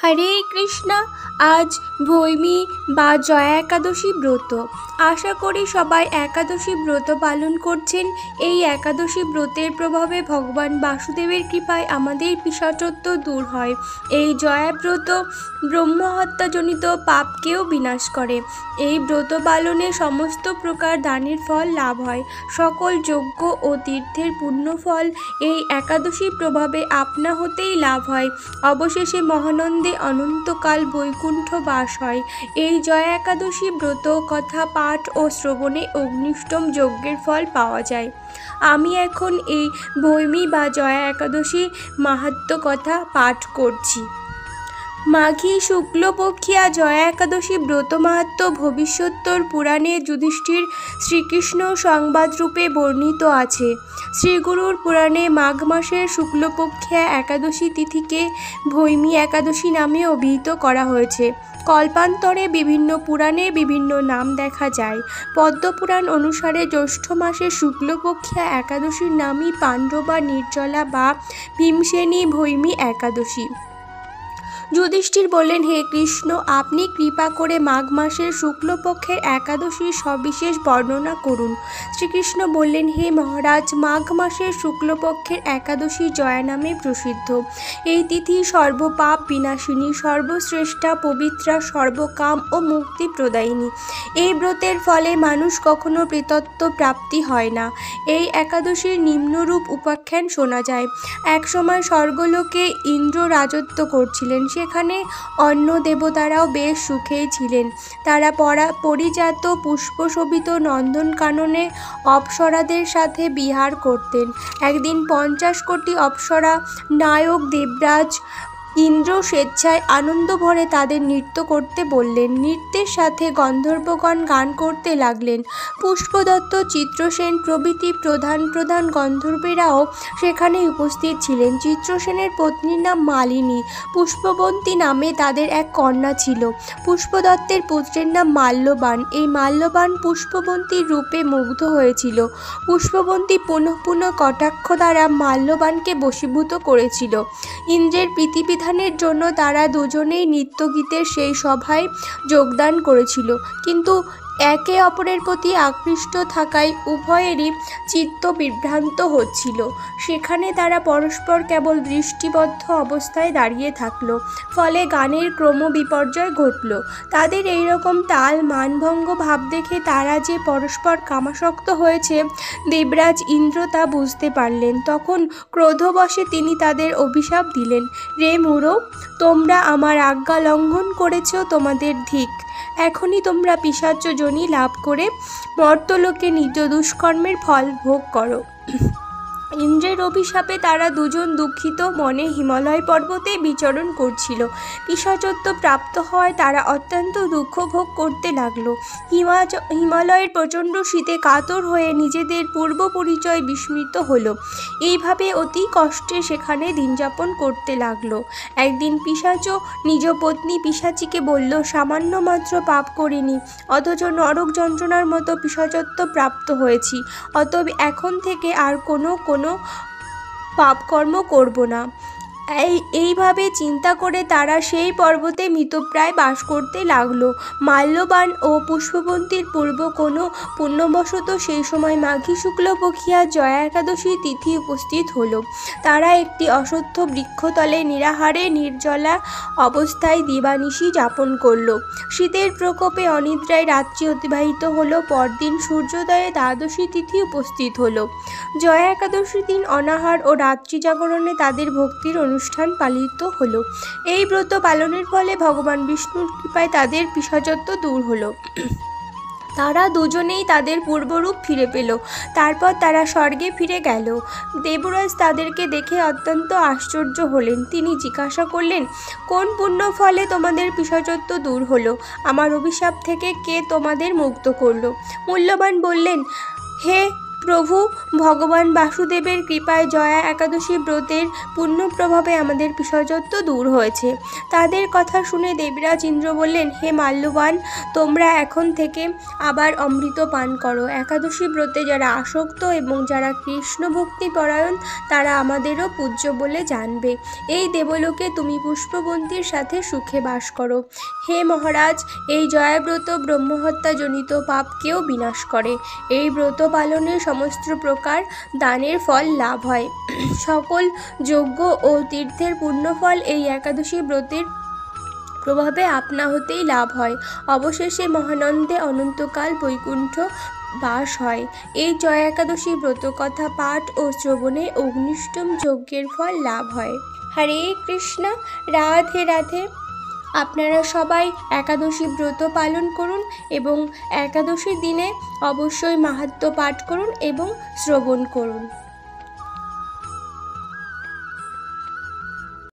হরে কৃষ্ণা। আজ ভৈমী বা জয়া একাদশী ব্রত। আশা করি সবাই একাদশী ব্রত পালন করছেন। এই একাদশী ব্রতের প্রভাবে ভগবান বাসুদেবের কৃপায় আমাদের পিশাচত্ব দূর হয়। এই জয়া ব্রত ব্রহ্মহত্যাজনিত পাপকেও বিনাশ করে। এই ব্রত পালনে সমস্ত প্রকার দানের ফল লাভ হয়। সকল যজ্ঞ ও তীর্থের পুণ্যফল এই একাদশীর প্রভাবে আপনা হতেই লাভ হয়। অবশেষে মহানন্দে অনন্তকাল বৈকুণ্ঠ বাস হয়। এই জয়া একাদশী ব্রত কথা পাঠ ও শ্রবণে অগ্নিষ্টম যজ্ঞের ফল পাওয়া যায়। আমি এখন এই ভৈমী বা জয়া একাদশী মাহাত্ম্য কথা পাঠ করছি। মাঘী শুক্লপক্ষিয়া জয়া একাদশী ব্রত মাহাত্ম্য ভবিষ্যোত্তর পুরাণে যুধিষ্ঠির শ্রীকৃষ্ণ সংবাদরূপে বর্ণিত আছে। শ্রীগুরুর পুরাণে মাঘ মাসের শুক্লপক্ষিয়া একাদশী তিথিকে ভৈমী একাদশী নামে অভিহিত করা হয়েছে। কল্পান্তরে বিভিন্ন পুরাণে বিভিন্ন নাম দেখা যায়। পদ্মপুরাণ অনুসারে জ্যৈষ্ঠ মাসের শুক্লপক্ষিয়া একাদশীর নামই পাণ্ডবা নির্জলা বা ভীমসেনী ভৈমী একাদশী। যুধিষ্ঠির বললেন, হে কৃষ্ণ, আপনি কৃপা করে মাঘ মাসের শুক্লপক্ষের একাদশীর সবিশেষ বর্ণনা করুন। শ্রীকৃষ্ণ বললেন, হে মহারাজ, মাঘ মাসের শুক্লপক্ষের একাদশী জয়া নামে প্রসিদ্ধ। এই তিথি সর্বপাপ বিনাশিনী, সর্বশ্রেষ্ঠা, পবিত্রা, সর্বকাম ও মুক্তি প্রদায়িনী। এই ব্রতের ফলে মানুষ কখনো প্রেতত্ব প্রাপ্তি হয় না। এই একাদশীর নিম্নরূপ উপাখ্যান শোনা যায়। একসময় স্বর্গলোকে ইন্দ্র রাজত্ব করছিলেন। সেখানে অন্য দেবতারাও বেশ সুখেই ছিলেন। তারা পরিজাত পুষ্পশোভিত নন্দনকাননে অপ্সরাদের সাথে বিহার করতেন। একদিন 50 কোটি অপ্সরা নায়ক দেবরাজ ইন্দ্র স্বেচ্ছায় আনন্দ ভরে তাদের নৃত্য করতে বললেন। নৃত্যের সাথে গন্ধর্বগণ গান করতে লাগলেন। পুষ্পদত্ত, চিত্রসেন প্রভৃতি প্রধান প্রধান গন্ধর্বেরাও সেখানে উপস্থিত ছিলেন। চিত্রসেনের পত্নীর নাম মালিনী। পুষ্পবন্তী নামে তাদের এক কন্যা ছিল। পুষ্পদত্তের পুত্রের নাম মাল্যবান। এই মাল্যবান পুষ্পবন্তীর রূপে মুগ্ধ হয়েছিল। পুষ্পবন্তী পুনঃ পুনঃ কটাক্ষ দ্বারা মাল্যবানকে বশীভূত করেছিল। ইন্দ্রের প্রীতিবিধানের জন্য তারা দুজনেই নৃত্যগীতের সেই সভায় যোগদান করেছিল, কিন্তু একে অপরের প্রতি আকৃষ্ট থাকায় উভয়েরই চিত্ত বিভ্রান্ত হচ্ছিল। সেখানে তারা পরস্পর কেবল দৃষ্টিবদ্ধ অবস্থায় দাঁড়িয়ে থাকল। ফলে গানের ক্রমবিপর্যয় ঘটল। তাদের এইরকম তাল মানভঙ্গ ভাব দেখে তারা যে পরস্পর কামাসক্ত হয়েছে, দেবরাজ ইন্দ্র তা বুঝতে পারলেন। তখন ক্রোধবশে তিনি তাদের অভিশাপ দিলেন, রে মূঢ়, তোমরা আমার আজ্ঞা লঙ্ঘন করেছ, তোমাদের ধিক। এখনই তোমরা পিশাচ যোনি লাভ করে মর্ত্যলোকে নিজ দুষ্কর্মের ফল ভোগ করো। ইন্দ্রের অভিশাপে তারা দুজন দুঃখিত মনে হিমালয় পর্বতে বিচরণ করছিল। পিশাচত্ব প্রাপ্ত হওয়ায় তারা অত্যন্ত দুঃখ ভোগ করতে লাগলো। হিমালয়ের প্রচণ্ড শীতে কাতর হয়ে নিজেদের পূর্ব পরিচয় বিস্মৃত হলো। এইভাবে অতি কষ্টে সেখানে দিনযাপন করতে লাগলো। একদিন পিশাচ নিজ পত্নী পিশাচিকে বলল, সামান্য মাত্র পাপ করিনি, অথচ নরক যন্ত্রণার মতো পিশাচত্ব প্রাপ্ত হয়েছি। অতএব এখন থেকে আর কোনো পাপকর্ম করব না। এইভাবে চিন্তা করে তারা সেই পর্বতে মৃতপ্রায় বাস করতে লাগলো। মাল্যবান ও পুষ্পবন্তীর পূর্ব কোনো পুণ্যবশত সেই সময় মাঘী শুক্লপক্ষিয়া জয়া একাদশী তিথি উপস্থিত হলো। তারা একটি অশ্বত্থ বৃক্ষতলে নিরাহারে নির্জলা অবস্থায় দিবানিশি যাপন করল। শীতের প্রকোপে অনিদ্রায় রাত্রি অতিবাহিত হলো। পরদিন সূর্যোদয়ে দ্বাদশী তিথি উপস্থিত হলো। জয়া একাদশীর দিন অনাহার ও রাত্রি জাগরণে তাদের ভক্তির অনুষ্ঠান পালিত হলো। এই ব্রত পালনের ফলে ভগবান বিষ্ণুর কৃপায় তাদের পিশাচত্ব দূর হলো। তারা দুজনেই তাদের পূর্বরূপ ফিরে পেল। তারপর তারা স্বর্গে ফিরে গেল। দেবরাজ তাদেরকে দেখে অত্যন্ত আশ্চর্য হলেন। তিনি জিজ্ঞাসা করলেন, কোন পুণ্য ফলে তোমাদের পিশাচত্ব দূর হলো? আমার অভিশাপ থেকে কে তোমাদের মুক্ত করলো? মূল্যবান বললেন, হে প্রভু ভগবান বাসুদেবের কৃপায় জয়া একাদশী ব্রতের পুণ্য প্রভাবে আমাদের বিসর্জত্ব দূর হয়েছে। তাদের কথা শুনে দেবরাজ ইন্দ্র বললেন, হে মাল্যবান, তোমরা এখন থেকে আবার অমৃত পান করো। একাদশী ব্রতে যারা আসক্ত এবং যারা কৃষ্ণ ভক্তি পরায়ণ তারা আমাদেরও পূজ্য বলে জানবে। এই দেবলোকে তুমি পুষ্পবন্তীর সাথে সুখে বাস করো। হে মহারাজ, এই জয়াব্রত ব্রহ্মহত্যাজনিত পাপকেও বিনাশ করে। এই ব্রত পালনে সমস্ত প্রকার দানের ফল লাভ হয়। সকল যজ্ঞ ও তীর্থের পুণ্যফল এই একাদশী ব্রতের প্রভাবে আপনা হতেই লাভ হয়। অবশেষে মহানন্দে অনন্তকাল বৈকুণ্ঠ বাস হয়। এই জয়া একাদশী ব্রত কথা পাঠ ও শ্রবণে অগ্নিষ্টম যজ্ঞের ফল লাভ হয়। হরে কৃষ্ণ, রাধে রাধে। আপনারা সবাই একাদশী ব্রত পালন করুন এবং একাদশীর দিনে অবশ্যই মাহাত্ম্য পাঠ করুন এবং শ্রবণ করুন।